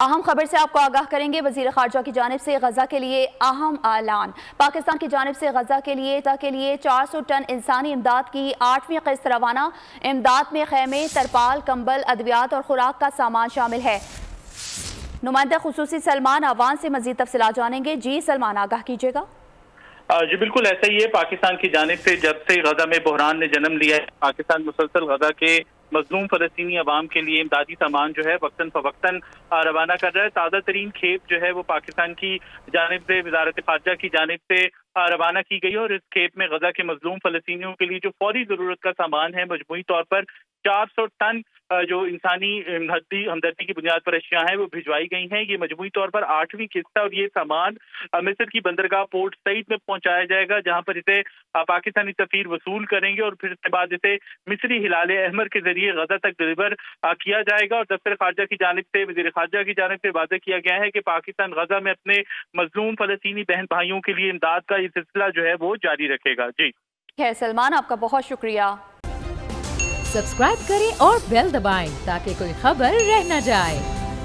अहम खबर से आपको आगाह करेंगे। वज़ीर ख़ारजा की जानिब से गज़ा के लिए अहम ऐलान। पाकिस्तान की जानिब से गज़ा के लिए 400 टन इंसानी इमदाद की 8वीं किस्त रवाना। इमदाद में खैमे, तरपाल, कंबल, अद्वियात और खुराक का सामान शामिल है। नुमाइंदा खुसूसी सलमान अवान से मज़ीद तफसीलात जानेंगे। जी सलमान, आगाह कीजिएगा। जी बिल्कुल ऐसा ही है। पाकिस्तान की जानिब से जब से गजा में बहरान ने जन्म लिया है, पाकिस्तान मुसलसल गजा के मजलूम फलस्तीनी अवाम के लिए इमदादी सामान जो है वक्तन फवक्तन रवाना कर रहा है। ताज़ा तरीन खेप जो है वो पाकिस्तान की जानिब से वजारत खारजा की जानिब से रवाना की गई है और इस खेप में गजा के मजलूम फलस्तीनियों के लिए जो फौरी जरूरत का सामान है मजमूई तौर पर 400 टन जो इंसानी हमदर्दी की बुनियाद पर अशिया हैं वो भिजवाई गई हैं। ये मजमूई तौर पर 8वीं किस्त है और ये सामान मिस्र की बंदरगाह पोर्ट सईद में पहुंचाया जाएगा, जहां पर इसे पाकिस्तानी सफीर वसूल करेंगे और फिर इसके बाद इसे मिस्री हिलाल अहमर के जरिए गजा तक डिलीवर किया जाएगा। और दफ्तर खारजा की जानिब से, वज़ीर खारजा की जानिब से वादा किया गया है कि पाकिस्तान गजा में अपने मजलूम फलस्तीनी बहन भाइयों के लिए इमदाद का ये सिलसिला जो है वो जारी रखेगा। जी खैर सलमान, आपका बहुत शुक्रिया। सब्सक्राइब करें और बेल दबाएं ताकि कोई खबर रह न जाए।